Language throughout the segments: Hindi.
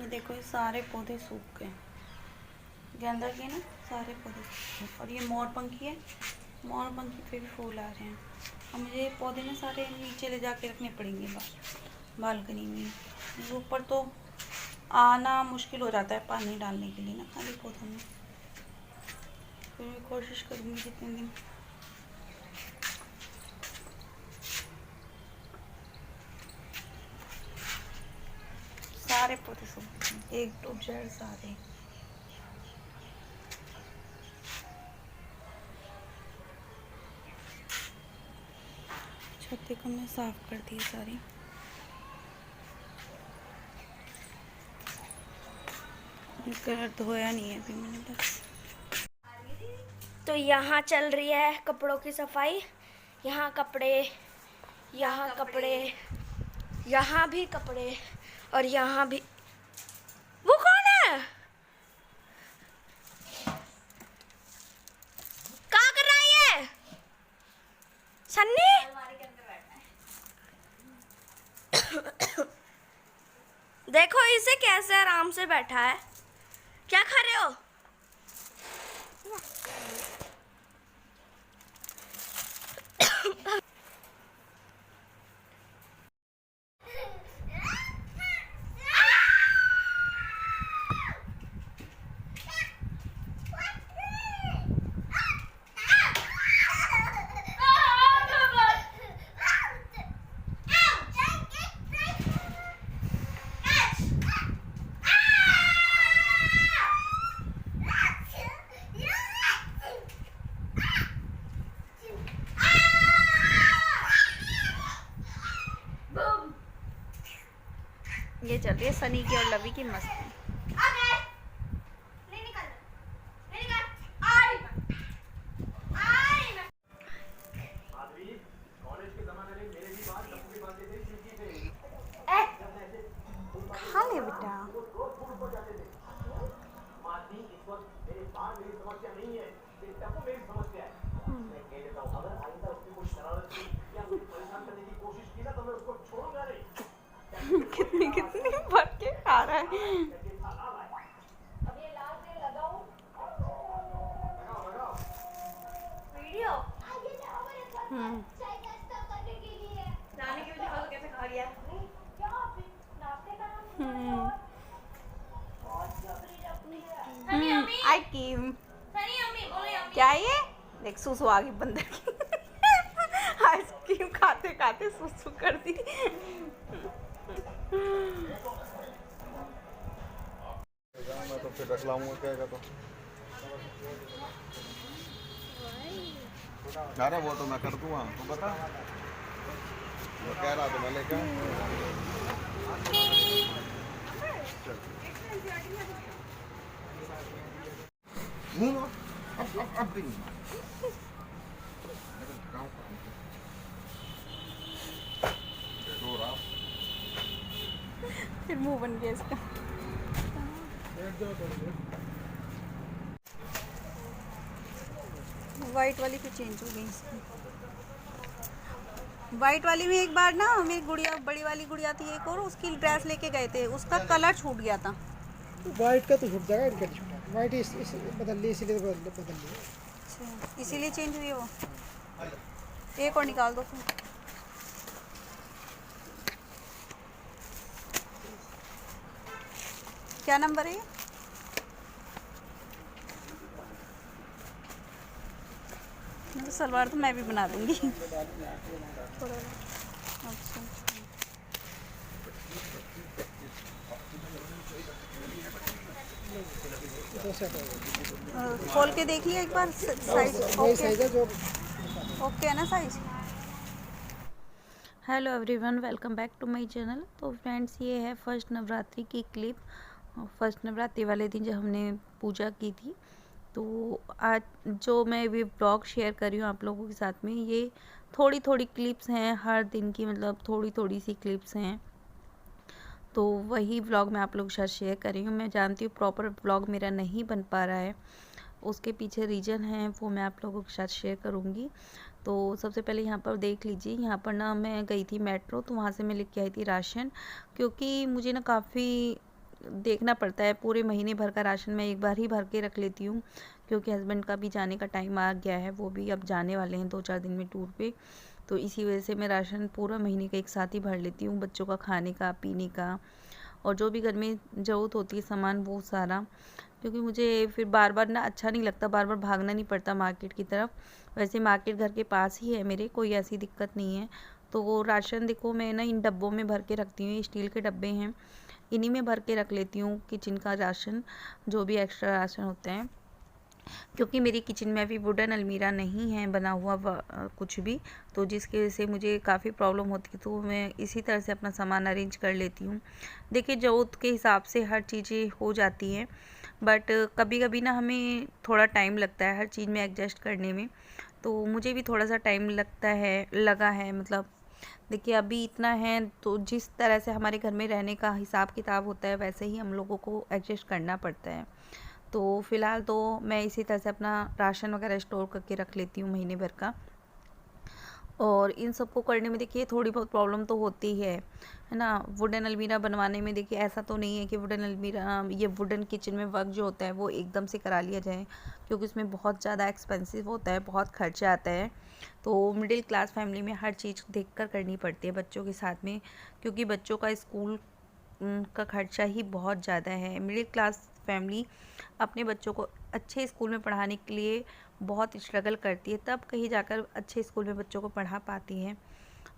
ये देखो, ये सारे पौधे सूख गए, गेंदा के ना सारे पौधे सूख गए। और ये मोरपंखी है, मोरपंखी पे भी फूल आ रहे हैं। और मुझे ये पौधे ना सारे नीचे ले जाके रखने पड़ेंगे बालकनी में। ऊपर तो आना मुश्किल हो जाता है पानी डालने के लिए ना खाली पौधों में। फिर मैं कोशिश करूँगी जितने दिन। सारे पौधे सूख गए, एक टू जेड सारे। छत्ते को मैं साफ कर दी सारी। कलर धोया नहीं है अभी मैंने बस। तो यहाँ चल रही है कपड़ों की सफाई। यहाँ कपड़े, यहाँ कपड़े, यहाँ भी कपड़े और यहाँ भी। वो कौन है? क्या कर रहा है ये? सन्नी? देखो इसे कैसे आराम से बैठा है। क्या खा रहे हो? ये चल रही है सनी की और लवी की मस्ती। खा ले बेटा। कितनी कितनी भर के खा रहा है। आइसक्रीम क्या है ये? देख सुसु आ गई बंदर की। आइसक्रीम खाते खाते सुसु कर दी। मैं तो फिर रख लाऊंगा क्या तो। अरे वो तो मैं कर दूंगा, तो बता वो कह रहा तो मैं लेकर अब भी फिर मुंह बन गया इसका। वाइट वाली फिर चेंज हो गई इसकी। वाइट वाली में एक बार ना मेरी गुड़िया, बड़ी वाली गुड़िया थी एक, और उसकी ड्रेस लेके गए थे, उसका कलर छूट गया था। वाइट का तो छूट जाएगा, इनका नहीं छूटा। वाइट इस बदल ली, इसीलिए बदल ली। अच्छा, इसीलिए चेंज हुई वो। एक और निकाल दो फिर। क्या नंबर है ये? तो सलवार तो मैं भी बना दूंगी। थोड़ा अच्छा। खोल के देख लिया एक बार साइज? ओके है ना size? Hello everyone, welcome back to my channel. तो फ्रेंड्स, ये है फर्स्ट नवरात्रि की क्लिप। फर्स्ट नवरात्रि वाले दिन जब हमने पूजा की थी, तो आज जो मैं भी ब्लॉग शेयर कर रही हूँ आप लोगों के साथ में, ये थोड़ी थोड़ी क्लिप्स हैं हर दिन की, मतलब थोड़ी थोड़ी सी क्लिप्स हैं। तो वही व्लॉग मैं आप लोगों के साथ शेयर कर रही हूँ। मैं जानती हूँ प्रॉपर व्लॉग मेरा नहीं बन पा रहा है, उसके पीछे रीज़न है, वो मैं आप लोगों के साथ शेयर करूँगी। तो सबसे पहले यहाँ पर देख लीजिए, यहाँ पर ना मैं गई थी मेट्रो, तो वहाँ से मैं लेके आई थी राशन, क्योंकि मुझे ना काफ़ी देखना पड़ता है। पूरे महीने भर का राशन मैं एक बार ही भर के रख लेती हूँ, क्योंकि हस्बैंड का भी जाने का टाइम आ गया है, वो भी अब जाने वाले हैं 2-4 दिन में टूर पे। तो इसी वजह से मैं राशन पूरा महीने का एक साथ ही भर लेती हूँ, बच्चों का खाने का, पीने का और जो भी घर में ज़रूरत होती है सामान वो सारा। क्योंकि मुझे फिर बार बार ना अच्छा नहीं लगता, बार बार भागना नहीं पड़ता मार्केट की तरफ। वैसे मार्केट घर के पास ही है मेरे, कोई ऐसी दिक्कत नहीं है। तो वो राशन देखो मैं ना इन डब्बों में भर के रखती हूँ, स्टील के डब्बे हैं, इन्हीं में भर के रख लेती हूँ किचन का राशन, जो भी एक्स्ट्रा राशन होता है। क्योंकि मेरी किचन में अभी वुडन अलमीरा नहीं है बना हुआ कुछ भी, तो जिसकी वजह से मुझे काफ़ी प्रॉब्लम होती है। तो मैं इसी तरह से अपना सामान अरेंज कर लेती हूँ। देखिए ज़रूरत के हिसाब से हर चीज़ें हो जाती हैं, बट कभी कभी ना हमें थोड़ा टाइम लगता है हर चीज़ में एडजस्ट करने में। तो मुझे भी थोड़ा सा टाइम लगा है मतलब। देखिए अभी इतना है, तो जिस तरह से हमारे घर में रहने का हिसाब किताब होता है वैसे ही हम लोगों को एडजस्ट करना पड़ता है। तो फ़िलहाल तो मैं इसी तरह से अपना राशन वगैरह स्टोर करके रख लेती हूँ महीने भर का। और इन सबको करने में देखिए थोड़ी बहुत प्रॉब्लम तो होती है ना। वुडन अलमीरा बनवाने में देखिए ऐसा तो नहीं है कि वुडन अलमीरा, ये वुडन किचन में वर्क जो होता है वो एकदम से करा लिया जाए, क्योंकि उसमें बहुत ज़्यादा एक्सपेंसिव होता है, बहुत खर्चा आता है। तो मिडिल क्लास फैमिली में हर चीज़ देख कर करनी पड़ती है बच्चों के साथ में, क्योंकि बच्चों का स्कूल का खर्चा ही बहुत ज़्यादा है। मिडिल क्लास फैमिली अपने बच्चों को अच्छे स्कूल में पढ़ाने के लिए बहुत स्ट्रगल करती है, तब कहीं जाकर अच्छे स्कूल में बच्चों को पढ़ा पाती है।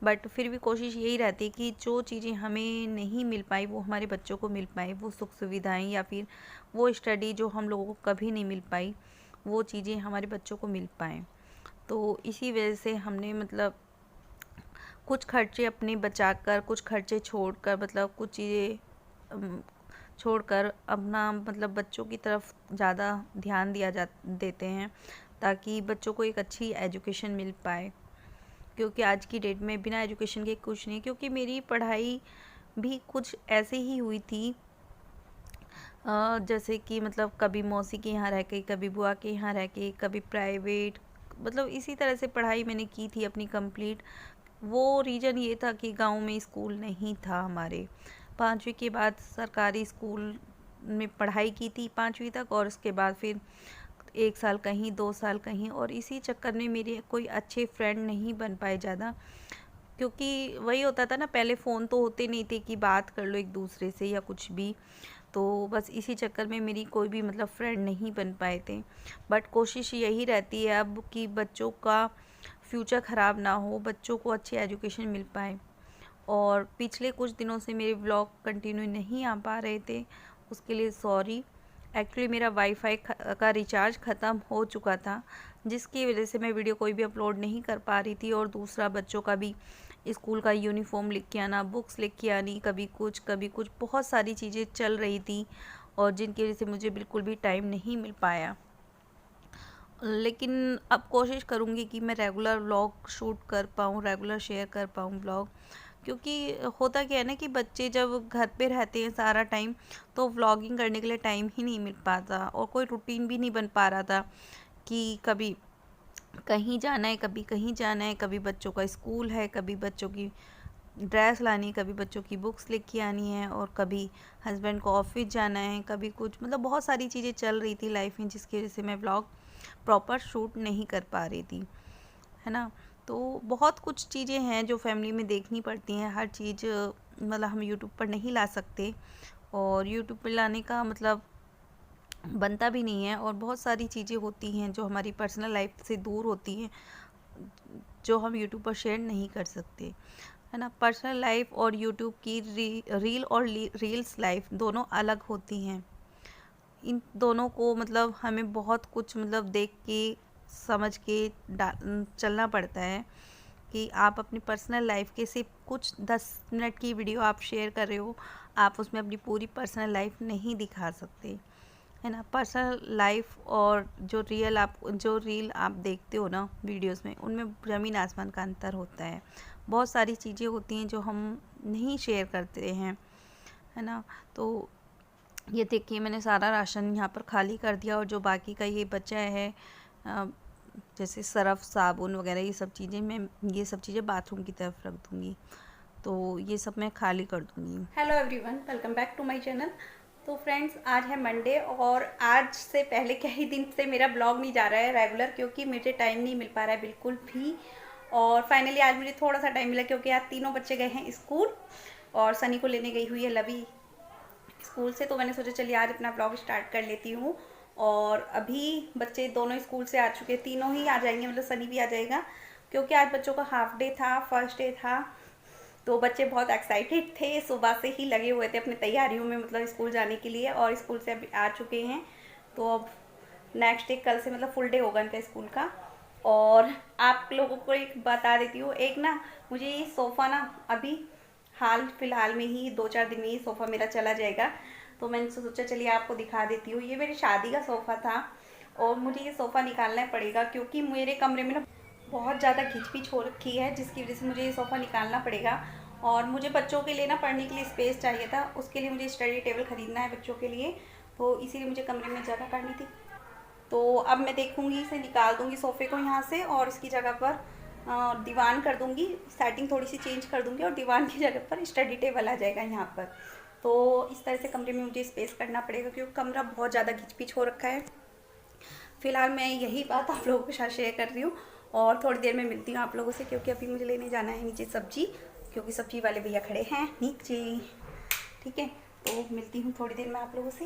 बट फिर भी कोशिश यही रहती है कि जो चीज़ें हमें नहीं मिल पाई वो हमारे बच्चों को मिल पाए, वो सुख सुविधाएं या फिर वो स्टडी जो हम लोगों को कभी नहीं मिल पाई वो चीज़ें हमारे बच्चों को मिल पाएँ। तो इसी वजह से हमने मतलब कुछ खर्चे अपने बचाकर, कुछ खर्चे छोड़कर, मतलब कुछ चीज़ें छोड़कर अपना मतलब बच्चों की तरफ ज़्यादा ध्यान देते हैं, ताकि बच्चों को एक अच्छी एजुकेशन मिल पाए। क्योंकि आज की डेट में बिना एजुकेशन के कुछ नहीं। क्योंकि मेरी पढ़ाई भी कुछ ऐसे ही हुई थी, जैसे कि मतलब कभी मौसी के यहाँ रह के, कभी बुआ के यहाँ रह के, कभी प्राइवेट, मतलब इसी तरह से पढ़ाई मैंने की थी अपनी कंप्लीट। वो रीज़न ये था कि गांव में स्कूल नहीं था हमारे। 5वीं के बाद सरकारी स्कूल में पढ़ाई की थी 5वीं तक, और उसके बाद फिर 1 साल कहीं, 2 साल कहीं, और इसी चक्कर में मेरे कोई अच्छे फ्रेंड नहीं बन पाए ज़्यादा। क्योंकि वही होता था ना, पहले फ़ोन तो होते नहीं थे कि बात कर लो एक दूसरे से या कुछ भी। तो बस इसी चक्कर में मेरी कोई भी मतलब फ्रेंड नहीं बन पाए थे। बट कोशिश यही रहती है अब कि बच्चों का फ्यूचर ख़राब ना हो, बच्चों को अच्छी एजुकेशन मिल पाए। और पिछले कुछ दिनों से मेरे व्लॉग कंटिन्यू नहीं आ पा रहे थे, उसके लिए सॉरी। एक्चुअली मेरा वाईफाई का रिचार्ज ख़त्म हो चुका था, जिसकी वजह से मैं वीडियो कोई भी अपलोड नहीं कर पा रही थी। और दूसरा बच्चों का भी स्कूल का यूनिफॉर्म लिख के आना, बुक्स लिख के आनी, कभी कुछ बहुत सारी चीज़ें चल रही थी, और जिनकी वजह से मुझे बिल्कुल भी टाइम नहीं मिल पाया। लेकिन अब कोशिश करूँगी कि मैं रेगुलर व्लॉग शूट कर पाऊँ, रेगुलर शेयर कर पाऊँ व्लॉग। क्योंकि होता क्या है ना कि बच्चे जब घर पे रहते हैं सारा टाइम, तो व्लॉगिंग करने के लिए टाइम ही नहीं मिल पाता, और कोई रूटीन भी नहीं बन पा रहा था कि कभी कहीं जाना है, कभी कहीं जाना है, कभी बच्चों का स्कूल है, कभी बच्चों की ड्रेस लानी, कभी बच्चों की बुक्स लेके आनी है, और कभी हस्बैंड को ऑफिस जाना है, कभी कुछ, मतलब बहुत सारी चीज़ें चल रही थी लाइफ में, जिसकी वजह से मैं व्लॉग प्रॉपर शूट नहीं कर पा रही थी, है ना। तो बहुत कुछ चीज़ें हैं जो फैमिली में देखनी पड़ती हैं, हर चीज़ मतलब हम यूट्यूब पर नहीं ला सकते, और यूट्यूब पर लाने का मतलब बनता भी नहीं है। और बहुत सारी चीज़ें होती हैं जो हमारी पर्सनल लाइफ से दूर होती हैं, जो हम यूट्यूब पर शेयर नहीं कर सकते, है ना। पर्सनल लाइफ और यूट्यूब की रील और रील्स लाइफ दोनों अलग होती हैं। इन दोनों को मतलब हमें बहुत कुछ मतलब देख के समझ के चलना पड़ता है, कि आप अपनी पर्सनल लाइफ के सिर्फ कुछ 10 मिनट की वीडियो आप शेयर कर रहे हो, आप उसमें अपनी पूरी पर्सनल लाइफ नहीं दिखा सकते, है ना। पर्सनल लाइफ और जो रील आप देखते हो ना वीडियोस में, उनमें ज़मीन आसमान का अंतर होता है। बहुत सारी चीज़ें होती हैं जो हम नहीं शेयर करते हैं, है ना। तो ये देखिए मैंने सारा राशन यहाँ पर खाली कर दिया, और जो बाकी का ये बचा है जैसे सरफ़, साबुन वगैरह, ये सब चीज़ें बाथरूम की तरफ रख दूँगी। तो ये सब मैं खाली कर दूँगी। Hello everyone, welcome back to my channel. तो फ्रेंड्स आज है मंडे और आज से पहले कई दिन से मेरा ब्लॉग नहीं जा रहा है रेगुलर, क्योंकि मुझे टाइम नहीं मिल पा रहा है बिल्कुल भी। और फाइनली आज मुझे थोड़ा सा टाइम मिला क्योंकि आज तीनों बच्चे गए हैं स्कूल और सनी को लेने गई हुई है लवी स्कूल से। तो मैंने सोचा चलिए आज अपना ब्लॉग स्टार्ट कर लेती हूँ। और अभी बच्चे दोनों स्कूल से आ चुके, तीनों ही आ जाएंगे, मतलब सनी भी आ जाएगा क्योंकि आज बच्चों का हाफ डे था, फर्स्ट डे था। तो बच्चे बहुत एक्साइटेड थे, सुबह से ही लगे हुए थे अपनी तैयारियों में, मतलब स्कूल जाने के लिए, और स्कूल से अभी आ चुके हैं। तो अब नेक्स्ट डे कल से मतलब फुल डे होगा इनका स्कूल का। और आप लोगों को एक बता देती हूँ, एक ना मुझे ये सोफ़ा ना अभी हाल फिलहाल में ही 2-4 दिन में ही सोफ़ा मेरा चला जाएगा। तो मैंने सोचा चलिए आपको दिखा देती हूँ। ये मेरी शादी का सोफ़ा था और मुझे ये सोफ़ा निकालना पड़ेगा क्योंकि मेरे कमरे में ना बहुत ज़्यादा खिंच हो रखी है, जिसकी वजह से मुझे ये सोफ़ा निकालना पड़ेगा। और मुझे बच्चों के लिए ना पढ़ने के लिए स्पेस चाहिए था, उसके लिए मुझे स्टडी टेबल ख़रीदना है बच्चों के लिए, तो इसीलिए मुझे कमरे में जगह करनी थी। तो अब मैं देखूँगी, इसे निकाल दूँगी सोफ़े को यहाँ से और इसकी जगह पर दीवान कर दूँगी, सेटिंग थोड़ी सी चेंज कर दूँगी और दीवान की जगह पर स्टडी टेबल आ जाएगा यहाँ पर। तो इस तरह से कमरे में मुझे स्पेस करना पड़ेगा क्योंकि कमरा बहुत ज़्यादा घिच हो रखा है। फ़िलहाल मैं यही बात आप लोगों के साथ शेयर कर रही हूँ और थोड़ी देर में मिलती हूँ आप लोगों से, क्योंकि अभी मुझे लेने जाना है नीचे सब्जी, क्योंकि सब्जी वाले भैया खड़े हैं नीचे। ठीक है, तो मिलती हूँ थोड़ी देर में आप लोगों से।